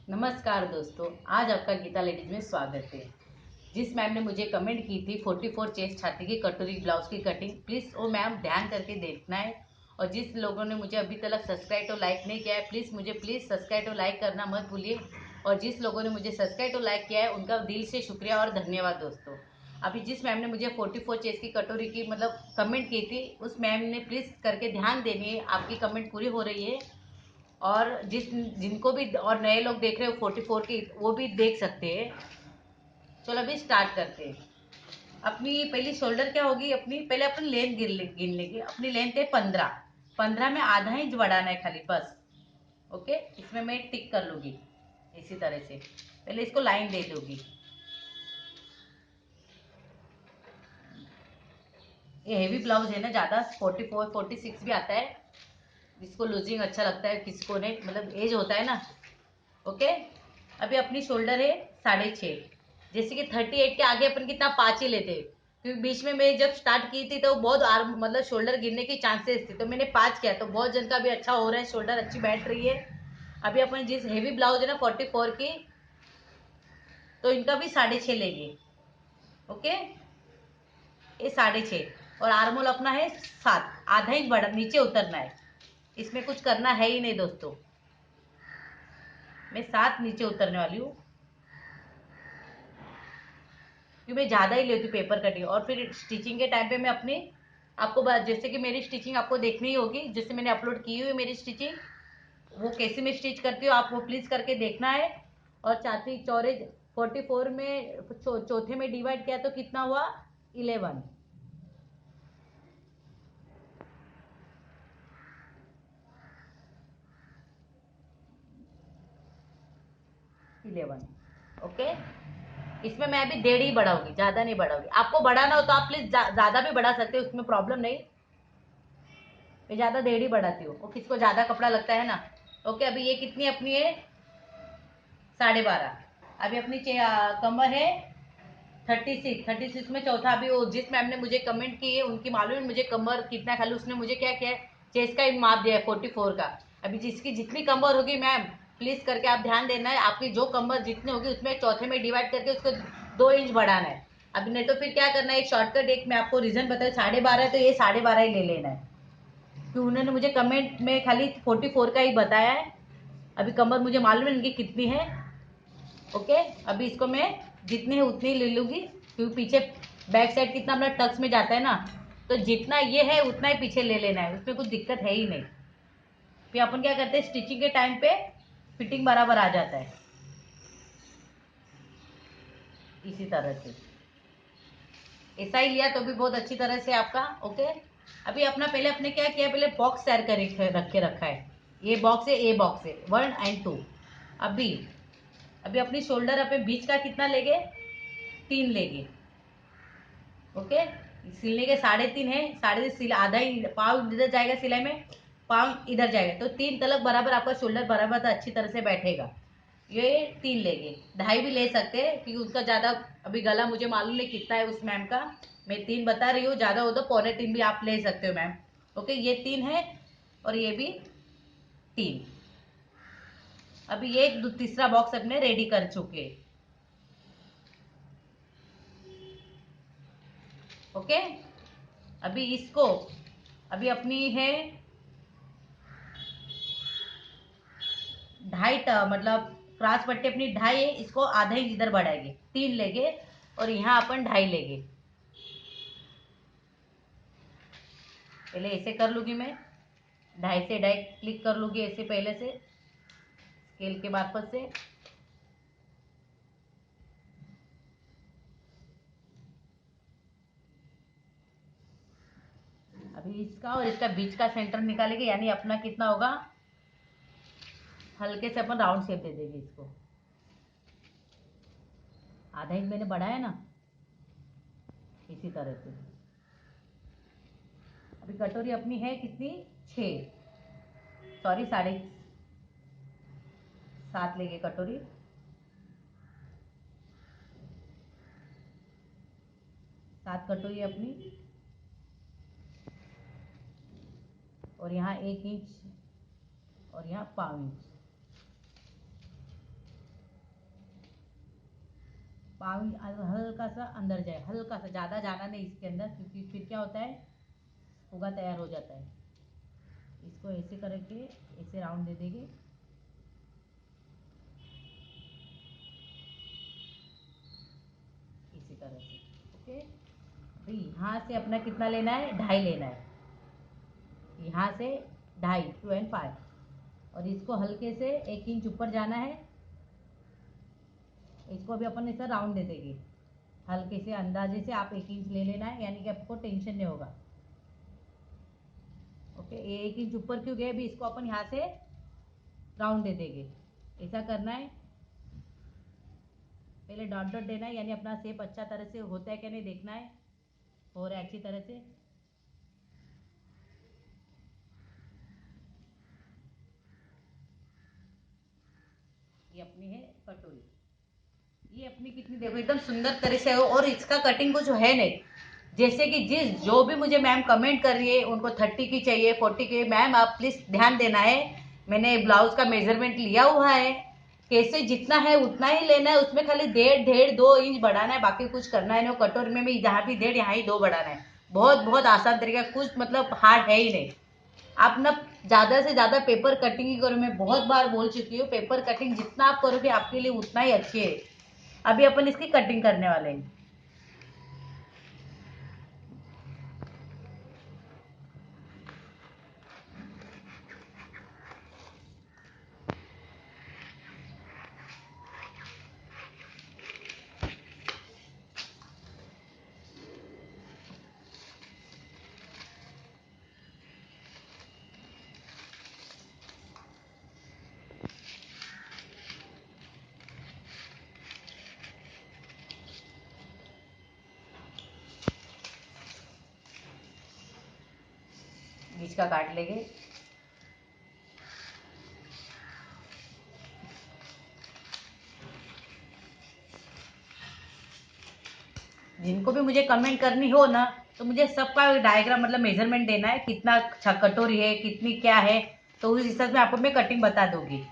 नमस्कार दोस्तों, आज आपका गीता लेडीज में स्वागत है। जिस मैम ने मुझे कमेंट की थी 44 चेस्ट छाती की कटोरी ब्लाउज की कटिंग, प्लीज़ वो मैम ध्यान करके देखना है। और जिस लोगों ने मुझे अभी तक सब्सक्राइब और लाइक नहीं किया है, प्लीज़ सब्सक्राइब और लाइक करना मत भूलिए। और जिस लोगों ने मुझे सब्सक्राइब और लाइक किया है उनका दिल से शुक्रिया और धन्यवाद दोस्तों। अभी जिस मैम ने मुझे 44 चेस्ट की कटोरी की कमेंट की थी, उस मैम ने प्लीज़ करके ध्यान देनी है, आपकी कमेंट पूरी हो रही है। और जिनको भी और नए लोग देख रहे हो 44 की, वो भी देख सकते हैं। चलो अभी स्टार्ट करते हैं। अपनी पहली शोल्डर क्या होगी, अपनी पहले अपनी लेंथ गिन लेंगे। अपनी लेंथ है 15। 15 में आधा इंच बढ़ाना है खाली, बस। ओके, इसमें मैं टिक कर लूंगी इसी तरह से। पहले इसको लाइन दे दूंगी। ये हेवी ब्लाउज है ना, ज़्यादा 44 46 भी आता है, जिसको लूजिंग अच्छा लगता है, किसी को नहीं, एज होता है ना। ओके, अभी अपनी शोल्डर है 6.5। जैसे कि 38 के आगे अपन कितना 5 ही लेते, क्योंकि बीच में मैं जब स्टार्ट की थी तो बहुत आर्म शोल्डर गिरने की चांसेस थी, तो मैंने 5 किया, तो बहुत जन का भी अच्छा हो रहा है, शोल्डर अच्छी बैठ रही है। अभी अपन जिस हेवी ब्लाउज है ना 44 की, तो इनका भी 6.5 लेंगे। ओके, ये 6.5। और आर्मोल अपना है 7, आधा इंच बढ़ा नीचे उतरना है। इसमें कुछ करना है ही नहीं दोस्तों, मैं 7 नीचे उतरने वाली हूँ, क्योंकि मैं ज़्यादा ही लेती हूँ पेपर कटिंग। और फिर स्टिचिंग के टाइम पे मैं अपनी आपको जैसे कि मेरी स्टिचिंग आपको देखनी ही होगी, जैसे मैंने अपलोड की हुई है मेरी स्टिचिंग, वो कैसे मैं स्टिच करती हूँ आप वो प्लीज़ करके देखना है। और छाती चौड़े 44 में चौथे में डिवाइड किया तो कितना हुआ, 11। 11। ओके, इसमें मैं अभी 1.5 ही बढ़ाऊंगी, ज़्यादा नहीं बढ़ाऊंगी। आपको बढ़ाना हो तो आप प्लीज़ ज़्यादा भी बढ़ा सकते हो, उसमें प्रॉब्लम नहीं। मैं ज़्यादा 1.5 ही बढ़ाती हूँ, और किसको ज़्यादा कपड़ा लगता है ना। ओके, अभी ये कितनी अपनी है, 12.5। अभी अपनी कमर है 36। 36 में चौथा, अभी वो जिस मैम ने मुझे कमेंट की है उनकी मालूम है मुझे कमर कितना, खाली उसने मुझे क्या किया है, चेस्ट का ही माप दिया है 44 का। अभी जिसकी जितनी कमर होगी मैम, प्लीज करके आप ध्यान देना है, आपकी जो कमर जितनी होगी उसमें चौथे में डिवाइड करके उसको 2 इंच बढ़ाना है। अभी नहीं तो फिर क्या करना है, एक शॉर्टकट, एक मैं आपको रीजन बताऊँ, 12.5 है तो ये 12.5 ही ले लेना है, क्योंकि उन्होंने मुझे कमेंट में खाली 44 का ही बताया है। अभी कमर मुझे मालूम है इनकी कितनी है। ओके, अभी इसको मैं जितनी है उतनी ले लूंगी, क्योंकि पीछे बैक साइड कितना अपना टक्स में जाता है ना, तो जितना ये है उतना ही पीछे ले लेना है, उसमें कुछ दिक्कत है ही नहीं। फिर अपन क्या करते हैं, स्टिचिंग के टाइम पे फिटिंग बराबर आ जाता है इसी तरह से। ऐसा ही लिया तो भी बहुत अच्छी तरह से आपका। ओके, अभी अपना पहले अपने क्या किया, पहले बॉक्स तैयार कर रख के रखा है। ये बॉक्स है, ए बॉक्स है 1 और 2। अभी अभी अपनी शोल्डर अपने बीच का कितना लेंगे, 3 लेंगे। ओके, सिलने के 3.5 है, 3.5 आधा ही पाव इधर जाएगा सिलाई में, पाव इधर जाएगा, तो 3 तलक बराबर आपका शोल्डर बराबर तो अच्छी तरह से बैठेगा। ये 3 लेंगे, 2.5 भी ले सकते हैं, क्योंकि उसका ज़्यादा अभी गला मुझे मालूम नहीं कितना है उस मैम का, मैं 3 बता रही हूँ, ज़्यादा हो तो 3.25 भी आप ले सकते हो मैम। ओके, ये 3 है और ये भी 3। अभी ये तीसरा बॉक्स अपने रेडी कर चुके। ओके, अभी इसको अभी अपनी है 2.5, क्रॉस पट्टी अपनी 2.5 है, इसको आधा इंच इधर बढ़ाएंगे, 3 लेंगे, और यहाँ अपन 2.5 लेंगे। पहले ऐसे कर लूंगी मैं, 2.5 से 2.5 क्लिक कर लूंगी ऐसे पहले से स्केल के मार्फत से। अभी इसका और इसका बीच का सेंटर निकालेंगे, यानी अपना कितना होगा, हल्के से अपन राउंड शेप दे देंगे इसको। आधा इंच मैंने बढ़ाया ना, इसी तरह से। अभी कटोरी अपनी है कितनी, 6, सॉरी 7.5 लेंगे कटोरी। 7 कटोरी अपनी, और यहाँ 1 इंच, और यहाँ 1.5 इंच। पाँव हल्का सा अंदर जाए, हल्का सा, ज़्यादा जाना नहीं इसके अंदर, क्योंकि फिर क्या होता है, फुगा तैयार हो जाता है। इसको ऐसे करके ऐसे राउंड दे देंगे। इसी तरह से। ओके, अभी यहाँ से अपना कितना लेना है, 2.5 लेना है, यहाँ से 2.5, 2.5, और इसको हल्के से 1 इंच ऊपर जाना है। इसको अभी अपन ऐसा राउंड दे देंगे, हल्के से अंदाजे से आप 1 इंच ले लेना है, यानी कि आपको टेंशन नहीं होगा। ओके, 1 इंच ऊपर क्यों गए, अभी इसको अपन यहाँ से राउंड दे देंगे। ऐसा करना है, पहले डॉट डॉट देना है, यानी अपना शेप अच्छा तरह से होता है कि नहीं देखना है, हो रहा है अच्छी तरह से। ये अपनी है कटोरी, ये अपनी कितनी देखो एकदम सुंदर तरह से हो, और इसका कटिंग कुछ है नहीं। जैसे कि जो भी मुझे मैम कमेंट कर रही है उनको 30 की चाहिए, 40 की, मैम आप प्लीज ध्यान देना है, मैंने ब्लाउज का मेजरमेंट लिया हुआ है, कैसे जितना है उतना ही लेना है, उसमें खाली 1.5-2 इंच बढ़ाना है, बाकी कुछ करना है नहीं। कटोरी में भी जहाँ भी 1.5 यहाँ ही 2 बढ़ाना है। बहुत बहुत आसान तरीका, कुछ मतलब हार्ड है ही नहीं। आप ना ज़्यादा से ज़्यादा पेपर कटिंग ही करो, मैं बहुत बार बोल चुकी हूँ, पेपर कटिंग जितना आप करोगे आपके लिए उतना ही अच्छी है। अभी अपन इसकी कटिंग करने वाले हैं। बीच का काट लेंगे। जिनको भी मुझे कमेंट करनी हो ना, तो मुझे सबका डायग्राम मतलब मेजरमेंट देना है, कितना कटोरी है, कितनी क्या है, तो उस हिसाब से आपको मैं कटिंग बता दूंगी।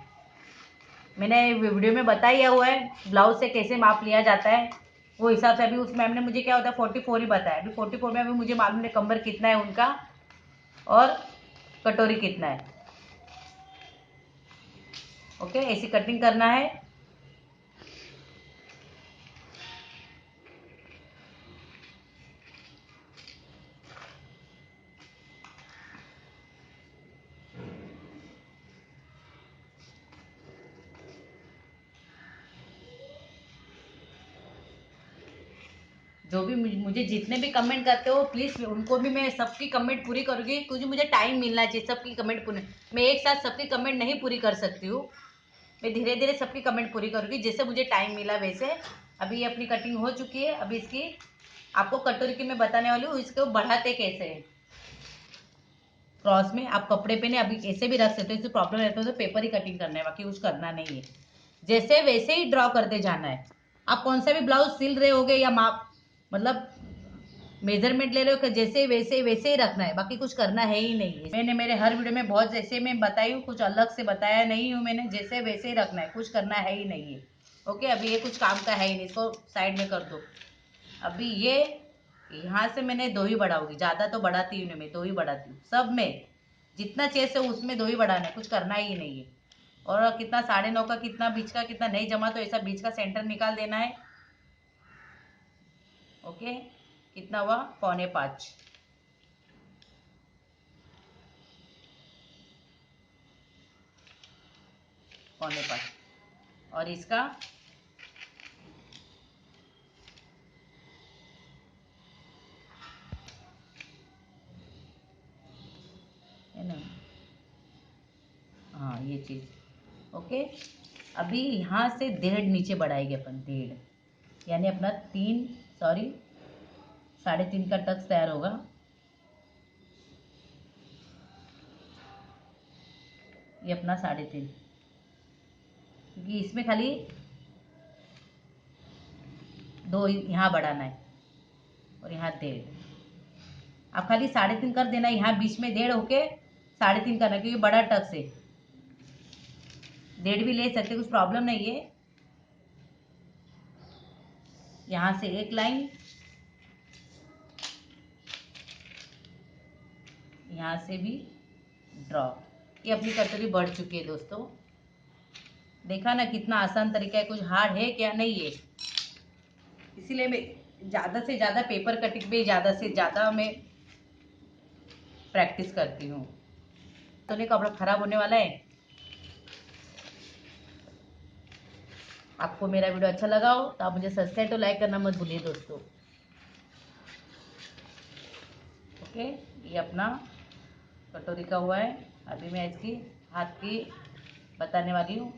मैंने वीडियो में बताया हुआ है ब्लाउज से कैसे माप लिया जाता है, वो हिसाब से। अभी उस मैम ने मुझे क्या होता है 44 ही बताया, अभी 44 में अभी मुझे मालूम नहीं कमर कितना है उनका और कटोरी कितना है। ओके, ऐसी कटिंग करना है। जो भी मुझे जितने भी कमेंट करते हो प्लीज़ उनको भी मैं सबकी कमेंट पूरी करूँगी, क्योंकि मुझे टाइम मिलना चाहिए सबकी कमेंट पूरी। मैं एक साथ सबकी कमेंट नहीं पूरी कर सकती हूँ, मैं धीरे धीरे सबकी कमेंट पूरी करूँगी जैसे मुझे टाइम मिला वैसे। अभी ये अपनी कटिंग हो चुकी है। अभी इसकी आपको कटोरी की मैं बताने वाली हूँ, इसको बढ़ाते कैसे है। क्रॉस में आप कपड़े पे ने अभी ऐसे भी रख सकते हो, इससे प्रॉब्लम रहता है तो पेपर ही कटिंग करना है, बाकी कुछ करना नहीं है। जैसे वैसे ही ड्रॉ करते जाना है। आप कौन सा भी ब्लाउज सिल रहे होगे या माप मतलब मेजरमेंट ले रहे हो, जैसे वैसे वैसे ही रखना है, बाकी कुछ करना है ही नहीं है। मैंने मेरे हर वीडियो में बहुत जैसे मैं बताई हूँ, कुछ अलग से बताया नहीं हूँ मैंने, जैसे वैसे ही रखना है, कुछ करना है ही नहीं है। ओके, अभी ये कुछ काम का है ही नहीं, इसको साइड में कर दो। अभी ये यहाँ से मैंने 2 ही बढ़ाऊंगी, ज़्यादा तो बढ़ाती हूँ नहीं, मैं 2 ही बढ़ाती हूँ सब में। जितना चेस्ट है उसमें 2 ही बढ़ाना है, कुछ करना ही नहीं है। और कितना 9.5 का, कितना बीच का, कितना नहीं जमा तो ऐसा बीच का सेंटर निकाल देना है। ओके, कितना हुआ, 4.25। 4.25, और इसका है ना, हाँ ये चीज़। ओके, अभी यहाँ से 1.5 नीचे बढ़ाएंगे अपन, 1.5, यानी अपना 3, सॉरी 3.5 का टक्स तैयार होगा। ये अपना 3.5, क्योंकि इसमें खाली 2 यहाँ बढ़ाना है और यहाँ 1.5। आप खाली 3.5 कर देना, यहाँ बीच में 1.5 होके 3.5 करना, क्योंकि बड़ा टक्स है। 1.5 भी ले सकते, कुछ प्रॉब्लम नहीं है। यहाँ से एक लाइन, यहाँ से भी ड्रॉ। ये अपनी कटोरी बढ़ चुकी है दोस्तों। देखा ना कितना आसान तरीका है, कुछ हार्ड है क्या? नहीं है। इसीलिए मैं ज़्यादा से ज़्यादा पेपर कटिंग पे ज़्यादा से ज़्यादा मैं प्रैक्टिस करती हूँ। तो नहीं कपड़ा खराब होने वाला है। आपको मेरा वीडियो अच्छा लगा हो तो आप मुझे सब्सक्राइब और लाइक करना मत भूलिए दोस्तों। ओके, ये अपना कटोरी का हुआ है। अभी मैं इसकी हाथ की बताने वाली हूँ।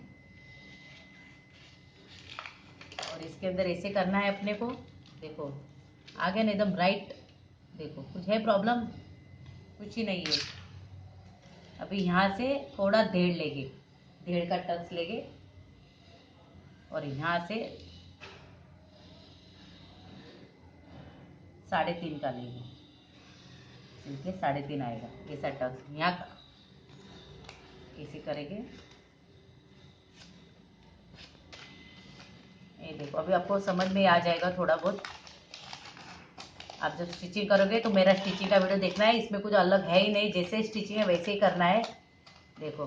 और इसके अंदर ऐसे करना है अपने को। देखो आ गया ना एकदम राइट। देखो कुछ है प्रॉब्लम? कुछ ही नहीं है। अभी यहाँ से थोड़ा डेढ़ लेंगे, डेढ़ का टक्स लेंगे और यहाँ से 3.5 का लेंगे। इसलिए 3.5 आएगा ऐसा टक्स यहाँ का। ऐसे करेंगे। ये देखो अभी आपको समझ में आ जाएगा थोड़ा बहुत। आप जब स्टिचिंग करोगे तो मेरा स्टिचिंग का वीडियो देखना है। इसमें कुछ अलग है ही नहीं, जैसे स्टिचिंग है वैसे ही करना है। देखो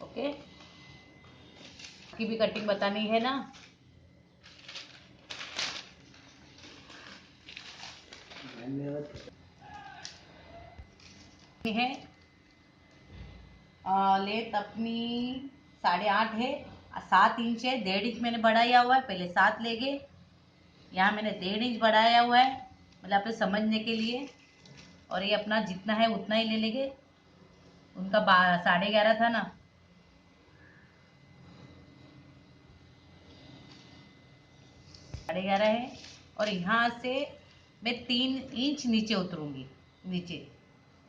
ओके, की भी कटिंग बतानी है ना। है लेंथ अपनी 8.5 है। 7 इंच है, 1.5 इंच मैंने बढ़ाया हुआ है। पहले 7 लेंगे, यहाँ मैंने 1.5 इंच बढ़ाया हुआ है, मतलब आपको समझने के लिए। और ये अपना जितना है उतना ही ले लेंगे। उनका 11.5 था ना, 11.5 है। और यहाँ से मैं 3 इंच नीचे उतरूंगी, नीचे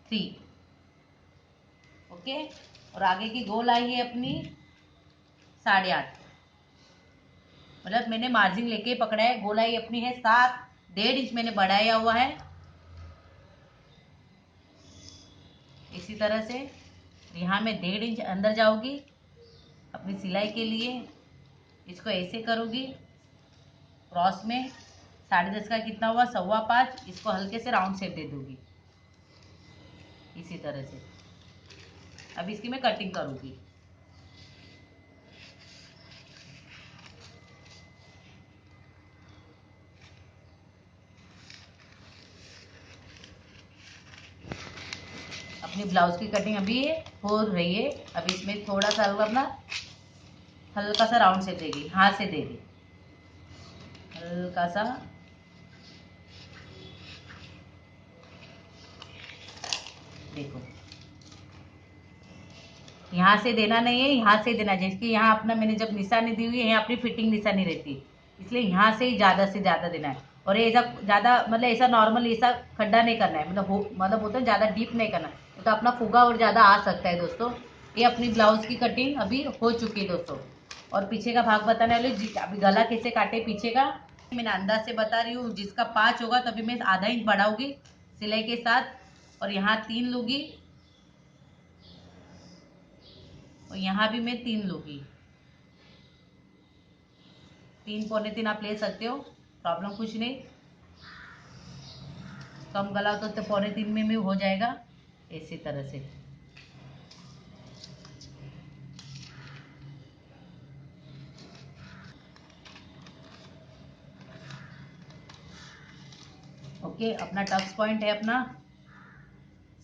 3। ओके, और आगे की गोलाई है अपनी 8.5, मतलब मैंने मार्जिन लेके पकड़ा है। गोलाई अपनी है 7, 1.5 इंच मैंने बढ़ाया हुआ है। इसी तरह से यहाँ मैं 1.5 इंच अंदर जाऊंगी अपनी सिलाई के लिए। इसको ऐसे करूँगी क्रॉस में। 10.5 का कितना हुआ? 5.25। इसको हल्के से राउंड शेप दे दूंगी इसी तरह से। अब इसकी मैं कटिंग करूँगी। अपनी ब्लाउज की कटिंग अभी हो रही है। अभी इसमें थोड़ा सा अपना हल्का सा राउंड शेप देगी, हाथ से देगी हल्का सा। देखो यहाँ से देना नहीं है, यहाँ से देना। जैसे कि यहाँ अपना मैंने जब निशानी दी हुई है, यहाँ अपनी फिटिंग निशानी रहती है, इसलिए यहाँ से ही ज़्यादा से ज़्यादा देना है। और ये ऐसा ज़्यादा मतलब ऐसा नॉर्मल ऐसा खड्डा नहीं करना है, मतलब होता है ज़्यादा डीप नहीं करना है, तो अपना फुगा और ज़्यादा आ सकता है दोस्तों। ये अपनी ब्लाउज की कटिंग अभी हो चुकी है दोस्तों। और पीछे का भाग बताने वाले, अभी गला कैसे काटे पीछे का मैंने अंदाज से बता रही हूँ। जिसका 5 होगा तो अभी मैं आधा इंच बढ़ाऊंगी सिलाई के साथ, और यहाँ 3 लूँगी, और यहाँ भी मैं 3 लूँगी। 3 पौने 3 आप ले सकते हो, प्रॉब्लम कुछ नहीं। कम गला तो पौने 3 में भी हो जाएगा इसी तरह से। ओके, अपना टक्स पॉइंट है अपना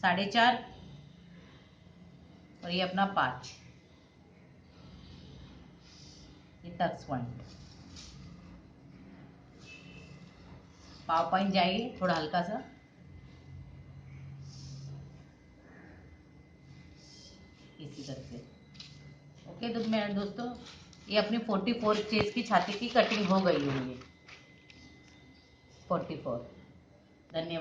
4.5, और ये अपना 5, ये टक्स पॉइंट। पाव पॉइंट जाइए थोड़ा हल्का सा, इसी तरह से। ओके तो मेरे दोस्तों, ये अपनी 44 चेस्ट की छाती की कटिंग हो गई हुई है। 44। धन्यवाद।